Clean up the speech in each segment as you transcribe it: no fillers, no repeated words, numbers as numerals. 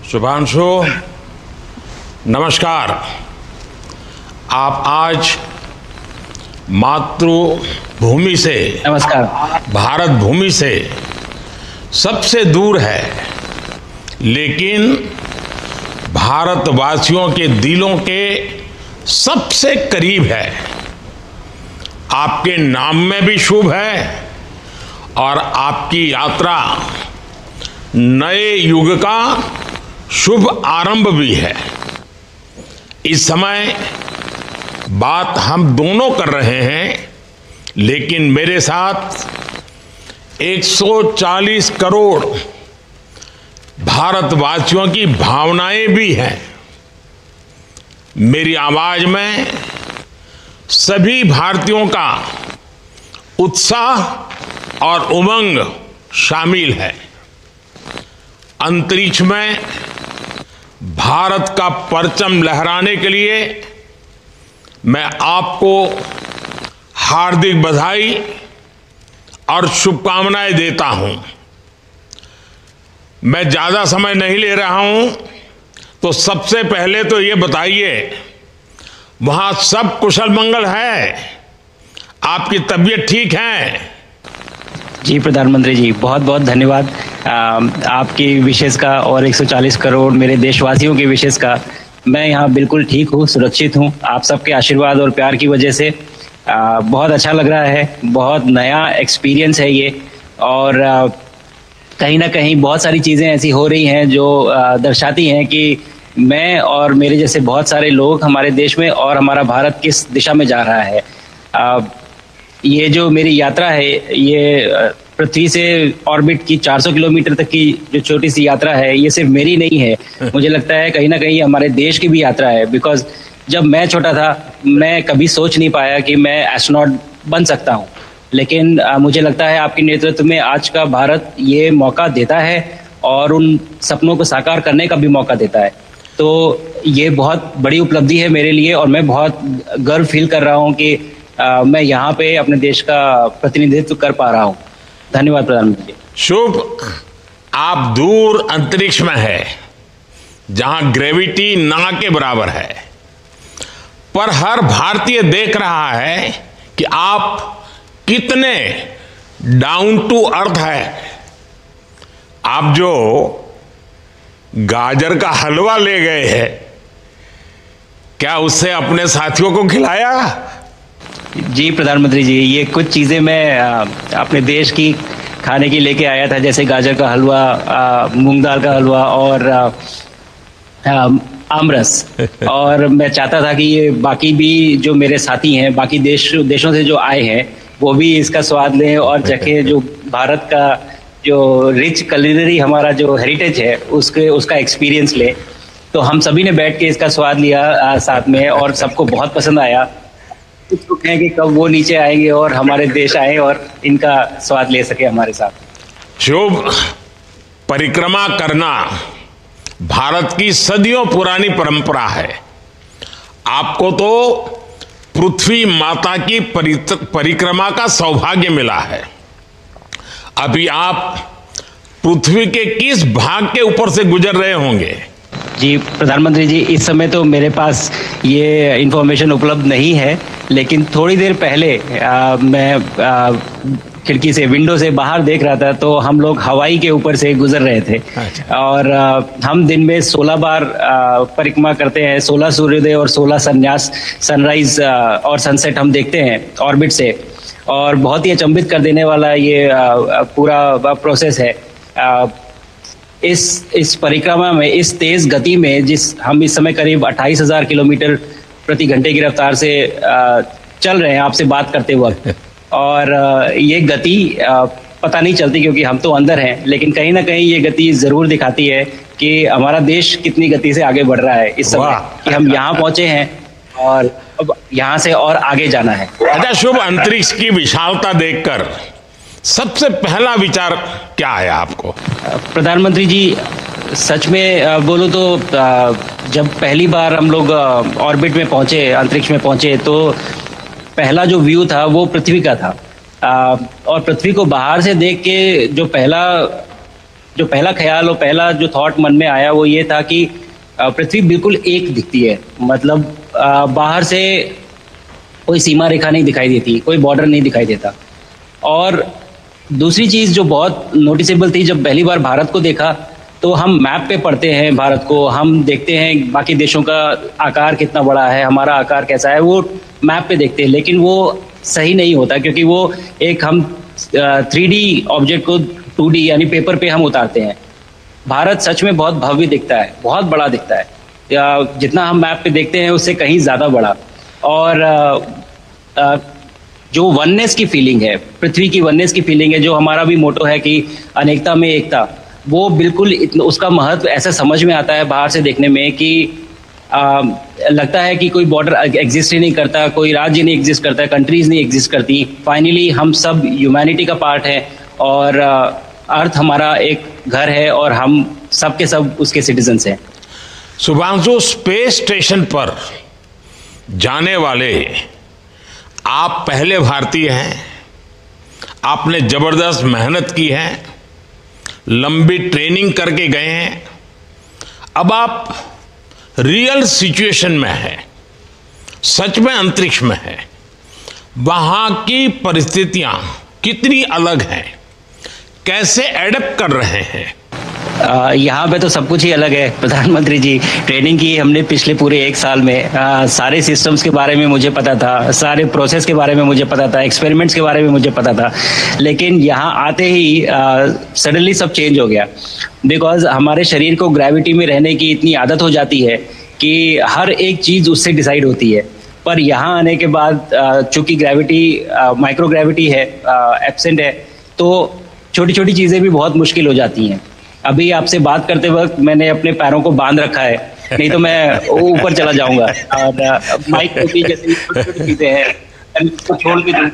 शुभांशु, नमस्कार। आप आज मातृभूमि से, नमस्कार, भारत भूमि से सबसे दूर है, लेकिन भारतवासियों के दिलों के सबसे करीब है। आपके नाम में भी शुभ है और आपकी यात्रा नए युग का शुभ आरंभ भी है। इस समय बात हम दोनों कर रहे हैं, लेकिन मेरे साथ 140 करोड़ भारतवासियों की भावनाएं भी हैं। मेरी आवाज में सभी भारतीयों का उत्साह और उमंग शामिल है। अंतरिक्ष में भारत का परचम लहराने के लिए मैं आपको हार्दिक बधाई और शुभकामनाएं देता हूं। मैं ज्यादा समय नहीं ले रहा हूं, तो सबसे पहले तो ये बताइए, वहां सब कुशल मंगल है? आपकी तबीयत ठीक है? जी प्रधानमंत्री जी, बहुत बहुत धन्यवाद आपकी विशेष का और 140 करोड़ मेरे देशवासियों की विशेष का। मैं यहाँ बिल्कुल ठीक हूँ, सुरक्षित हूँ। आप सबके आशीर्वाद और प्यार की वजह से बहुत अच्छा लग रहा है। बहुत नया एक्सपीरियंस है ये, और कहीं ना कहीं बहुत सारी चीज़ें ऐसी हो रही हैं जो दर्शाती हैं कि मैं और मेरे जैसे बहुत सारे लोग हमारे देश में और हमारा भारत किस दिशा में जा रहा है। ये जो मेरी यात्रा है, ये पृथ्वी से ऑर्बिट की 400 किलोमीटर तक की जो छोटी सी यात्रा है, ये सिर्फ मेरी नहीं है। मुझे लगता है कहीं ना कहीं हमारे देश की भी यात्रा है। बिकॉज जब मैं छोटा था, मैं कभी सोच नहीं पाया कि मैं एस्ट्रोनॉट बन सकता हूँ, लेकिन मुझे लगता है आपके नेतृत्व में आज का भारत ये मौका देता है और उन सपनों को साकार करने का भी मौका देता है। तो ये बहुत बड़ी उपलब्धि है मेरे लिए, और मैं बहुत गर्व फील कर रहा हूँ कि मैं यहाँ पे अपने देश का प्रतिनिधित्व कर पा रहा हूँ। धन्यवाद प्रधानमंत्री। शुभ। आप दूर अंतरिक्ष में है, जहां ग्रेविटी ना के बराबर है, पर हर भारतीय देख रहा है कि आप कितने डाउन टू अर्थ है। आप जो गाजर का हलवा ले गए हैं, क्या उससे अपने साथियों को खिलाया? जी प्रधानमंत्री जी, ये कुछ चीज़ें मैं अपने देश की खाने की लेके आया था, जैसे गाजर का हलवा, मूंग दाल का हलवा और आमरस। और मैं चाहता था कि ये बाकी भी जो मेरे साथी हैं, बाकी देशों से जो आए हैं, वो भी इसका स्वाद लें और चखें। जो भारत का जो रिच कुलिनरी हमारा जो हेरिटेज है, उसका एक्सपीरियंस लें। तो हम सभी ने बैठ के इसका स्वाद लिया साथ में, और सबको बहुत पसंद आया। कुछ लोग हैं कि कब वो नीचे आएंगे और हमारे देश आए और इनका स्वाद ले सके हमारे साथ। शुभ। परिक्रमा करना भारत की सदियों पुरानी परंपरा है। आपको तो पृथ्वी माता की परिक्रमा का सौभाग्य मिला है। अभी आप पृथ्वी के किस भाग के ऊपर से गुजर रहे होंगे? जी प्रधानमंत्री जी, इस समय तो मेरे पास ये इंफॉर्मेशन उपलब्ध नहीं है, लेकिन थोड़ी देर पहले मैं खिड़की से, विंडो से बाहर देख रहा था, तो हम लोग हवाई के ऊपर से गुजर रहे थे। अच्छा। और हम दिन में 16 बार परिक्रमा करते हैं। 16 सूर्योदय और 16 संन्यास, सनराइज और सनसेट हम देखते हैं ऑर्बिट से। और बहुत ही अचंभित कर देने वाला ये पूरा प्रोसेस है। इस परिक्रमा में, इस तेज गति में, हम इस समय करीब 28,000 किलोमीटर प्रति घंटे की रफ्तार से चल रहे हैं आपसे बात करते वक्त। और ये गति पता नहीं चलती क्योंकि हम तो अंदर हैं, लेकिन कहीं ना कहीं ये गति जरूर दिखाती है कि हमारा देश कितनी गति से आगे बढ़ रहा है इस समय, कि हम यहाँ पहुंचे हैं और अब यहाँ से और आगे जाना है। अच्छा शुभ, अंतरिक्ष की विशालता देखकर सबसे पहला विचार क्या आया आपको? प्रधानमंत्री जी, सच में बोलो तो जब पहली बार हम लोग ऑर्बिट में पहुंचे, अंतरिक्ष में पहुंचे, तो पहला जो व्यू था वो पृथ्वी का था। और पृथ्वी को बाहर से देख के जो पहला जो पहला ख्याल और पहला जो थॉट मन में आया वो ये था कि पृथ्वी बिल्कुल एक दिखती है, मतलब बाहर से कोई सीमा रेखा नहीं दिखाई देती, कोई बॉर्डर नहीं दिखाई देता। और दूसरी चीज़ जो बहुत नोटिसेबल थी, जब पहली बार भारत को देखा तो हम मैप पे पढ़ते हैं भारत को, हम देखते हैं बाकी देशों का आकार कितना बड़ा है, हमारा आकार कैसा है, वो मैप पे देखते हैं, लेकिन वो सही नहीं होता क्योंकि वो एक हम 3D ऑब्जेक्ट को 2D यानी पेपर पे हम उतारते हैं। भारत सच में बहुत भव्य दिखता है, बहुत बड़ा दिखता है, जितना हम मैप पे देखते हैं उससे कहीं ज़्यादा बड़ा। और जो वननेस की फीलिंग है, पृथ्वी की वननेस की फीलिंग है, जो हमारा भी मोटो है कि अनेकता में एकता, वो बिल्कुल उसका महत्व ऐसा समझ में आता है बाहर से देखने में कि लगता है कि कोई बॉर्डर एग्जिस्ट ही नहीं करता, कोई राज्य नहीं एग्जिस्ट करता, कंट्रीज नहीं एग्जिस्ट करती। फाइनली हम सब ह्यूमैनिटी का पार्ट है और अर्थ हमारा एक घर है और हम सब के सब उसके सिटीजन्स हैं। शुभांशु, स्पेस स्टेशन पर जाने वाले आप पहले भारतीय हैं, आपने जबरदस्त मेहनत की है, लंबी ट्रेनिंग करके गए हैं, अब आप रियल सिचुएशन में है, सच में अंतरिक्ष में है, वहां की परिस्थितियां कितनी अलग हैं, कैसे एडप्ट कर रहे हैं? यहाँ पे तो सब कुछ ही अलग है प्रधानमंत्री जी। ट्रेनिंग की हमने पिछले पूरे 1 साल में, सारे सिस्टम्स के बारे में मुझे पता था, सारे प्रोसेस के बारे में मुझे पता था, एक्सपेरिमेंट्स के बारे में मुझे पता था, लेकिन यहाँ आते ही सडनली सब चेंज हो गया। बिकॉज हमारे शरीर को ग्रेविटी में रहने की इतनी आदत हो जाती है कि हर एक चीज़ उससे डिसाइड होती है, पर यहाँ आने के बाद चूंकि ग्रेविटी माइक्रो ग्रेविटी है, एब्सेंट है, तो छोटी छोटी चीज़ें भी बहुत मुश्किल हो जाती हैं। अभी आपसे बात करते वक्त मैंने अपने पैरों को बांध रखा है, नहीं तो मैं ऊपर चला जाऊंगा। और माइक को भी जैसे छोटी चीजें हैं तो छोड़ भी दूं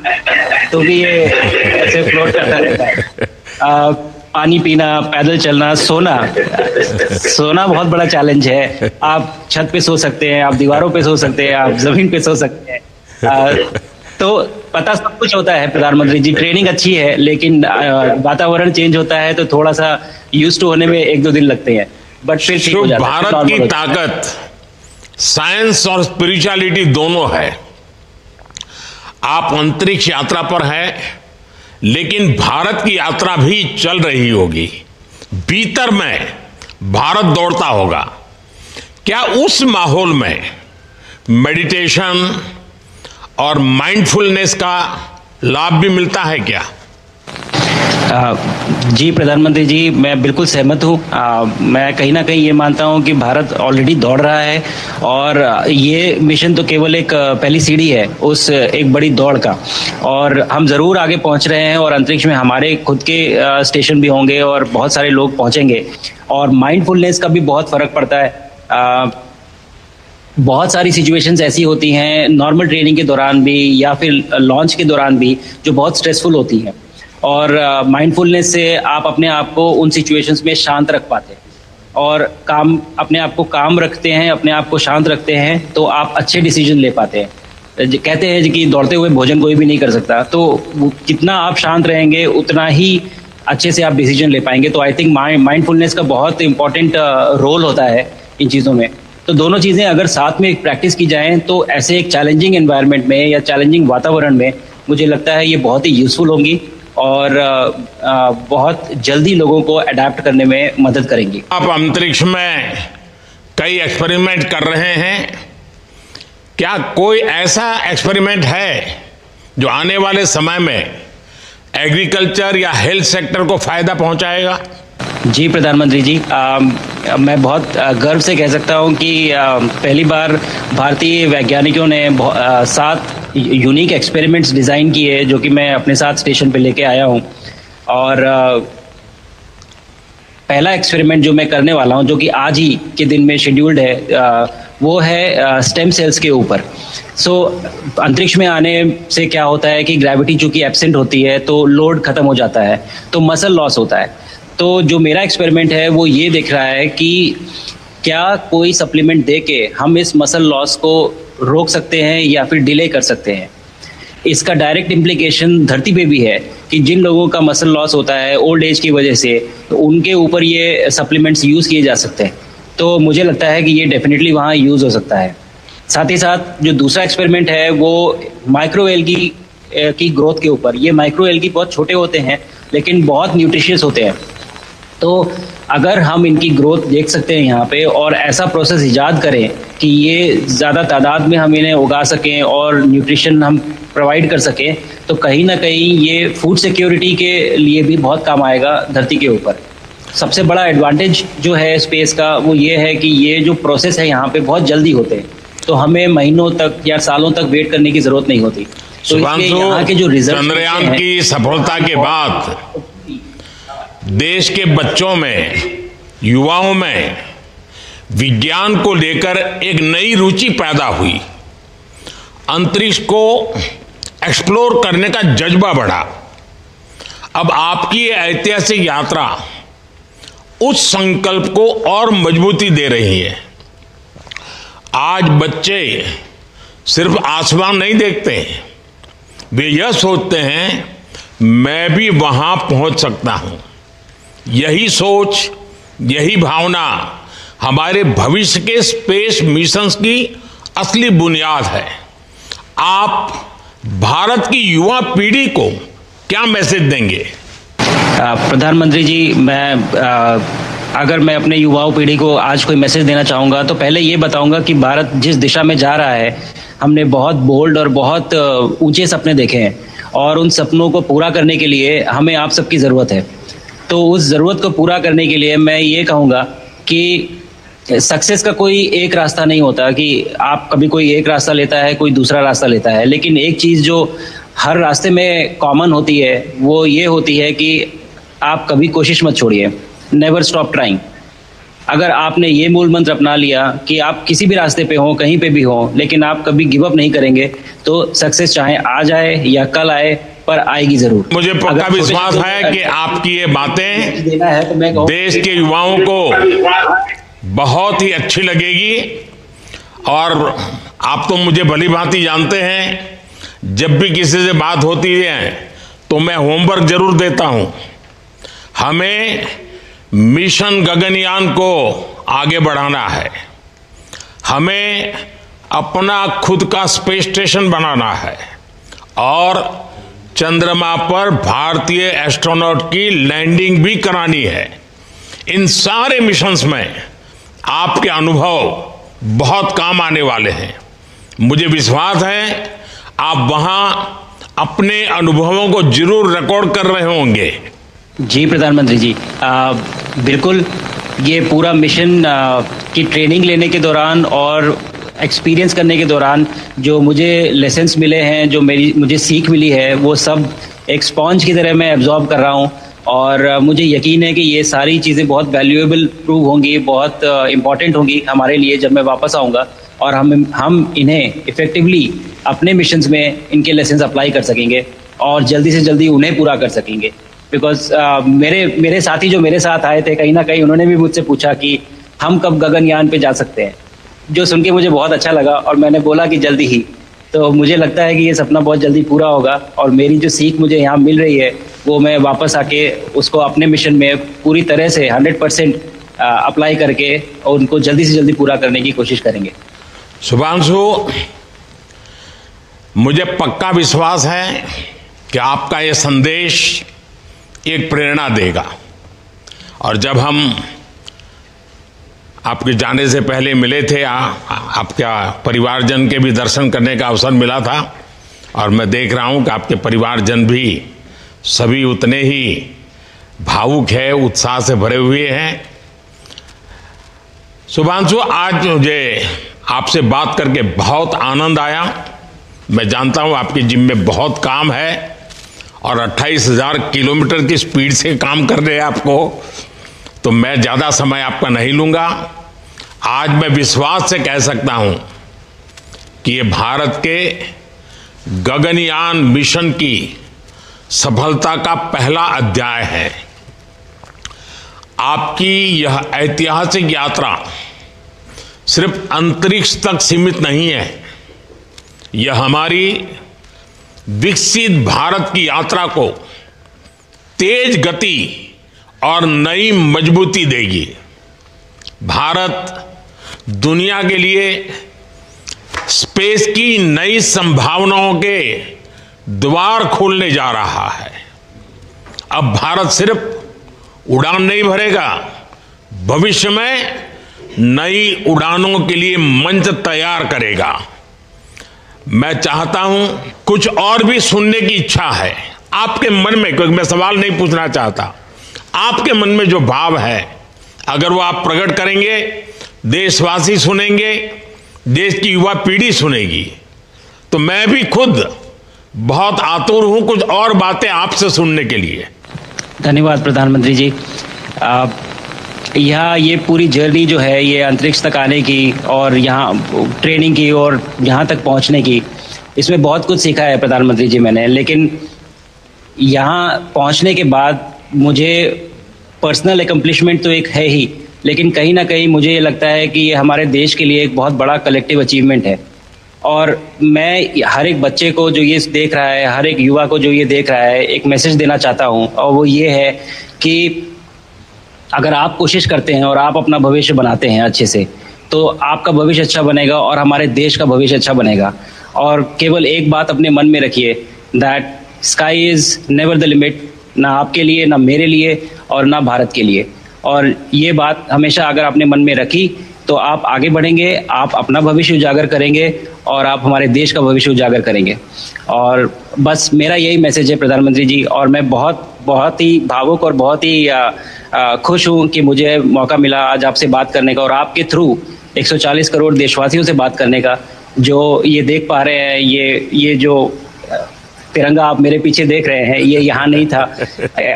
तो भी ये ऐसे फ्लोट करता रहता है। पानी पीना, पैदल चलना, सोना बहुत बड़ा चैलेंज है। आप छत पे सो सकते हैं, आप दीवारों पे सो सकते हैं, आप जमीन पे सो सकते हैं, तो पता सब कुछ होता है प्रधानमंत्री जी। ट्रेनिंग अच्छी है, लेकिन वातावरण चेंज होता है तो थोड़ा सा यूज्ड टू होने में 1-2 दिन लगते हैं, बट फिर ठीक हो जाता है। भारत की ताकत साइंस और स्पिरिचुअलिटी दोनों है। आप अंतरिक्ष यात्रा पर है, लेकिन भारत की यात्रा भी चल रही होगी, भीतर में भारत दौड़ता होगा। क्या उस माहौल में मेडिटेशन और माइंडफुलनेस का लाभ भी मिलता है क्या? जी प्रधानमंत्री जी, मैं बिल्कुल सहमत हूँ। मैं कहीं ना कहीं ये मानता हूँ कि भारत ऑलरेडी दौड़ रहा है और ये मिशन तो केवल एक पहली सीढ़ी है उस एक बड़ी दौड़ का, और हम ज़रूर आगे पहुँच रहे हैं और अंतरिक्ष में हमारे खुद के स्टेशन भी होंगे और बहुत सारे लोग पहुँचेंगे। और माइंडफुलनेस का भी बहुत फ़र्क पड़ता है। बहुत सारी सिचुएशंस ऐसी होती हैं नॉर्मल ट्रेनिंग के दौरान भी या फिर लॉन्च के दौरान भी जो बहुत स्ट्रेसफुल होती हैं, और माइंडफुलनेस से आप अपने आप को उन सिचुएशंस में शांत रख पाते हैं और अपने आप को काम रखते हैं, अपने आप को शांत रखते हैं, तो आप अच्छे डिसीजन ले पाते हैं। कहते हैं कि दौड़ते हुए भोजन कोई भी नहीं कर सकता, तो जितना आप शांत रहेंगे उतना ही अच्छे से आप डिसीजन ले पाएंगे। तो आई थिंक माइंडफुलनेस का बहुत इंपॉर्टेंट रोल होता है इन चीज़ों में। तो दोनों चीज़ें अगर साथ में प्रैक्टिस की जाएं तो ऐसे एक चैलेंजिंग एनवायरनमेंट में या चैलेंजिंग वातावरण में मुझे लगता है ये बहुत ही यूज़फुल होंगी और बहुत जल्दी लोगों को अडेप्ट करने में मदद करेंगी। आप अंतरिक्ष में कई एक्सपेरिमेंट कर रहे हैं, क्या कोई ऐसा एक्सपेरिमेंट है जो आने वाले समय में एग्रीकल्चर या हेल्थ सेक्टर को फायदा पहुंचाएगा? जी प्रधानमंत्री जी, मैं बहुत गर्व से कह सकता हूं कि पहली बार भारतीय वैज्ञानिकों ने 7 यूनिक एक्सपेरिमेंट्स डिज़ाइन किए जो कि मैं अपने साथ स्टेशन पे लेके आया हूं। और पहला एक्सपेरिमेंट जो मैं करने वाला हूं, जो कि आज ही के दिन में शेड्यूल्ड है, वो है स्टेम सेल्स के ऊपर। अंतरिक्ष में आने से क्या होता है कि ग्रेविटी चूंकि एब्सेंट होती है तो लोड खत्म हो जाता है, तो मसल लॉस होता है। तो जो मेरा एक्सपेरिमेंट है वो ये देख रहा है कि क्या कोई सप्लीमेंट दे के हम इस मसल लॉस को रोक सकते हैं या फिर डिले कर सकते हैं। इसका डायरेक्ट इम्प्लीकेशन धरती पे भी है कि जिन लोगों का मसल लॉस होता है ओल्ड एज की वजह से, तो उनके ऊपर ये सप्लीमेंट्स यूज़ किए जा सकते हैं। तो मुझे लगता है कि ये डेफिनेटली वहाँ यूज़ हो सकता है। साथ ही साथ जो दूसरा एक्सपेरिमेंट है वो माइक्रो एल्गी की ग्रोथ के ऊपर। ये माइक्रो एल्गी बहुत छोटे होते हैं लेकिन बहुत न्यूट्रिशियस होते हैं। तो अगर हम इनकी ग्रोथ देख सकते हैं यहाँ पे और ऐसा प्रोसेस इजाद करें कि ये ज़्यादा तादाद में हम इन्हें उगा सकें और न्यूट्रिशन हम प्रोवाइड कर सकें, तो कहीं ना कहीं ये फूड सिक्योरिटी के लिए भी बहुत काम आएगा धरती के ऊपर। सबसे बड़ा एडवांटेज जो है स्पेस का वो ये है कि ये जो प्रोसेस है यहाँ पे बहुत जल्दी होते हैं, तो हमें महीनों तक या सालों तक वेट करने की ज़रूरत नहीं होती। तो शुभांशु, यहाँ के जो रिजल्ट चंद्रयान की सफलता के बाद देश के बच्चों में, युवाओं में विज्ञान को लेकर एक नई रुचि पैदा हुई। अंतरिक्ष को एक्सप्लोर करने का जज्बा बढ़ा। अब आपकी ये ऐतिहासिक यात्रा उस संकल्प को और मजबूती दे रही है। आज बच्चे सिर्फ आसमान नहीं देखते हैं, वे यह सोचते हैं मैं भी वहां पहुंच सकता हूं। यही सोच, यही भावना हमारे भविष्य के स्पेस मिशंस की असली बुनियाद है। आप भारत की युवा पीढ़ी को क्या मैसेज देंगे? प्रधानमंत्री जी, अगर मैं अपने युवाओं पीढ़ी को आज कोई मैसेज देना चाहूँगा तो पहले ये बताऊँगा कि भारत जिस दिशा में जा रहा है, हमने बहुत बोल्ड और बहुत ऊंचे सपने देखे हैं और उन सपनों को पूरा करने के लिए हमें आप सबकी ज़रूरत है। तो उस ज़रूरत को पूरा करने के लिए मैं ये कहूँगा कि सक्सेस का कोई एक रास्ता नहीं होता कि आप कभी कोई एक रास्ता लेता है, कोई दूसरा रास्ता लेता है, लेकिन एक चीज़ जो हर रास्ते में कॉमन होती है वो ये होती है कि आप कभी कोशिश मत छोड़िए, नेवर स्टॉप ट्राइंग। अगर आपने ये मूल मंत्र अपना लिया कि आप किसी भी रास्ते पे हो, कहीं पे भी हो, लेकिन आप कभी गिव अप नहीं करेंगे, तो सक्सेस चाहे आ जाए या कल आए पर आएगी जरूर। मुझे पक्का विश्वास है कि आपकी ये बातें देना है तो मैं देश के युवाओं को बहुत ही अच्छी लगेगी। और आप तो मुझे भली भांति जानते हैं, जब भी किसी से बात होती है तो मैं होमवर्क जरूर देता हूं। हमें मिशन गगनयान को आगे बढ़ाना है, हमें अपना खुद का स्पेस स्टेशन बनाना है और चंद्रमा पर भारतीय एस्ट्रोनॉट की लैंडिंग भी करानी है। इन सारे मिशंस में आपके अनुभव बहुत काम आने वाले हैं। मुझे विश्वास है आप वहां अपने अनुभवों को जरूर रिकॉर्ड कर रहे होंगे। जी प्रधानमंत्री जी, बिल्कुल। ये पूरा मिशन की ट्रेनिंग लेने के दौरान और एक्सपीरियंस करने के दौरान जो मुझे लेसन्स मिले हैं, जो मुझे सीख मिली है, वो सब एक स्पॉन्ज की तरह मैं एब्जॉर्ब कर रहा हूँ और मुझे यकीन है कि ये सारी चीज़ें बहुत वैल्यूएबल प्रूव होंगी, बहुत इम्पॉर्टेंट होंगी हमारे लिए जब मैं वापस आऊँगा और हम इन्हें इफ़ेक्टिवली अपने मिशंस में इनके लेसन्स अप्लाई कर सकेंगे और जल्दी से जल्दी उन्हें पूरा कर सकेंगे। बिकॉज मेरे साथी जो मेरे साथ आए थे, कहीं ना कहीं उन्होंने भी मुझसे पूछा कि हम कब गगनयान पे जा सकते हैं, जो सुन के मुझे बहुत अच्छा लगा और मैंने बोला कि जल्दी ही। तो मुझे लगता है कि ये सपना बहुत जल्दी पूरा होगा और मेरी जो सीख मुझे यहाँ मिल रही है वो मैं वापस आके उसको अपने मिशन में पूरी तरह से 100% अप्लाई करके और उनको जल्दी से जल्दी पूरा करने की कोशिश करेंगे। शुभांशु, मुझे पक्का विश्वास है कि आपका ये संदेश एक प्रेरणा देगा। और जब हम आपके जाने से पहले मिले थे, आपका परिवारजन के भी दर्शन करने का अवसर मिला था और मैं देख रहा हूं कि आपके परिवारजन भी सभी उतने ही भावुक है, उत्साह से भरे हुए हैं। शुभांशु, आज मुझे आपसे बात करके बहुत आनंद आया। मैं जानता हूं आपके जिम में बहुत काम है और 28,000 किलोमीटर की स्पीड से काम कर रहे हैं आपको, तो मैं ज़्यादा समय आपका नहीं लूँगा। आज मैं विश्वास से कह सकता हूं कि ये भारत के गगनयान मिशन की सफलता का पहला अध्याय है। आपकी यह ऐतिहासिक यात्रा सिर्फ अंतरिक्ष तक सीमित नहीं है, यह हमारी विकसित भारत की यात्रा को तेज गति और नई मजबूती देगी। भारत दुनिया के लिए स्पेस की नई संभावनाओं के द्वार खोलने जा रहा है। अब भारत सिर्फ उड़ान नहीं भरेगा, भविष्य में नई उड़ानों के लिए मंच तैयार करेगा। मैं चाहता हूं, कुछ और भी सुनने की इच्छा है आपके मन में, क्योंकि मैं सवाल नहीं पूछना चाहता, आपके मन में जो भाव है अगर वो आप प्रकट करेंगे, देशवासी सुनेंगे, देश की युवा पीढ़ी सुनेगी, तो मैं भी खुद बहुत आतुर हूं कुछ और बातें आपसे सुनने के लिए। धन्यवाद प्रधानमंत्री जी। यहाँ ये पूरी जर्नी जो है, ये अंतरिक्ष तक आने की और यहाँ ट्रेनिंग की और यहाँ तक पहुँचने की, इसमें बहुत कुछ सीखा है प्रधानमंत्री जी मैंने। लेकिन यहाँ पहुँचने के बाद मुझे पर्सनल एकम्प्लिशमेंट तो एक है ही, लेकिन कहीं ना कहीं मुझे ये लगता है कि ये हमारे देश के लिए एक बहुत बड़ा कलेक्टिव अचीवमेंट है। और मैं हर एक बच्चे को जो ये देख रहा है, हर एक युवा को जो ये देख रहा है, एक मैसेज देना चाहता हूँ, और वो ये है कि अगर आप कोशिश करते हैं और आप अपना भविष्य बनाते हैं अच्छे से, तो आपका भविष्य अच्छा बनेगा और हमारे देश का भविष्य अच्छा बनेगा। और केवल एक बात अपने मन में रखिए, that sky is never the limit, ना आपके लिए, ना मेरे लिए और ना भारत के लिए। और ये बात हमेशा अगर आपने मन में रखी तो आप आगे बढ़ेंगे, आप अपना भविष्य उजागर करेंगे और आप हमारे देश का भविष्य उजागर करेंगे। और बस मेरा यही मैसेज है प्रधानमंत्री जी। और मैं बहुत ही भावुक और बहुत ही खुश हूँ कि मुझे मौका मिला आज आपसे बात करने का और आपके थ्रू 140 करोड़ देशवासियों से बात करने का। जो ये देख पा रहे हैं, ये जो तिरंगा आप मेरे पीछे देख रहे हैं, ये यहाँ नहीं था।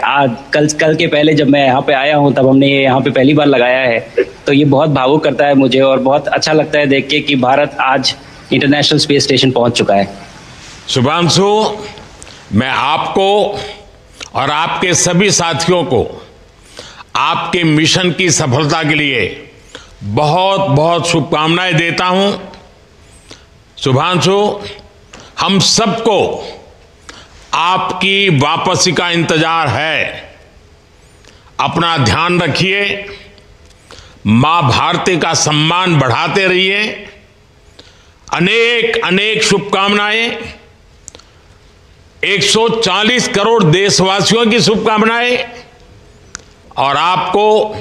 आज कल के पहले जब मैं यहाँ पे आया हूँ तब हमने ये यहाँ पे पहली बार लगाया है। तो ये बहुत भावुक करता है मुझे और बहुत अच्छा लगता है देख के कि भारत आज इंटरनेशनल स्पेस स्टेशन पहुँच चुका है। शुभांशु, मैं आपको और आपके सभी साथियों को आपके मिशन की सफलता के लिए बहुत बहुत शुभकामनाएं देता हूं। शुभांशु, हम सबको आपकी वापसी का इंतजार है। अपना ध्यान रखिए, मां भारती का सम्मान बढ़ाते रहिए। अनेक अनेक शुभकामनाएं, 140 करोड़ देशवासियों की शुभकामनाएं, और आपको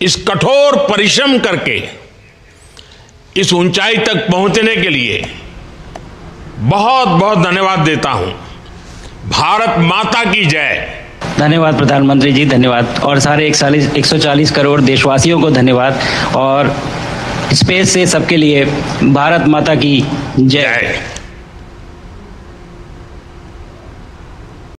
इस कठोर परिश्रम करके इस ऊंचाई तक पहुंचने के लिए बहुत बहुत धन्यवाद देता हूं। भारत माता की जय। धन्यवाद प्रधानमंत्री जी, धन्यवाद। और सारे 140 करोड़ देशवासियों को धन्यवाद। और स्पेस से सबके लिए भारत माता की जय।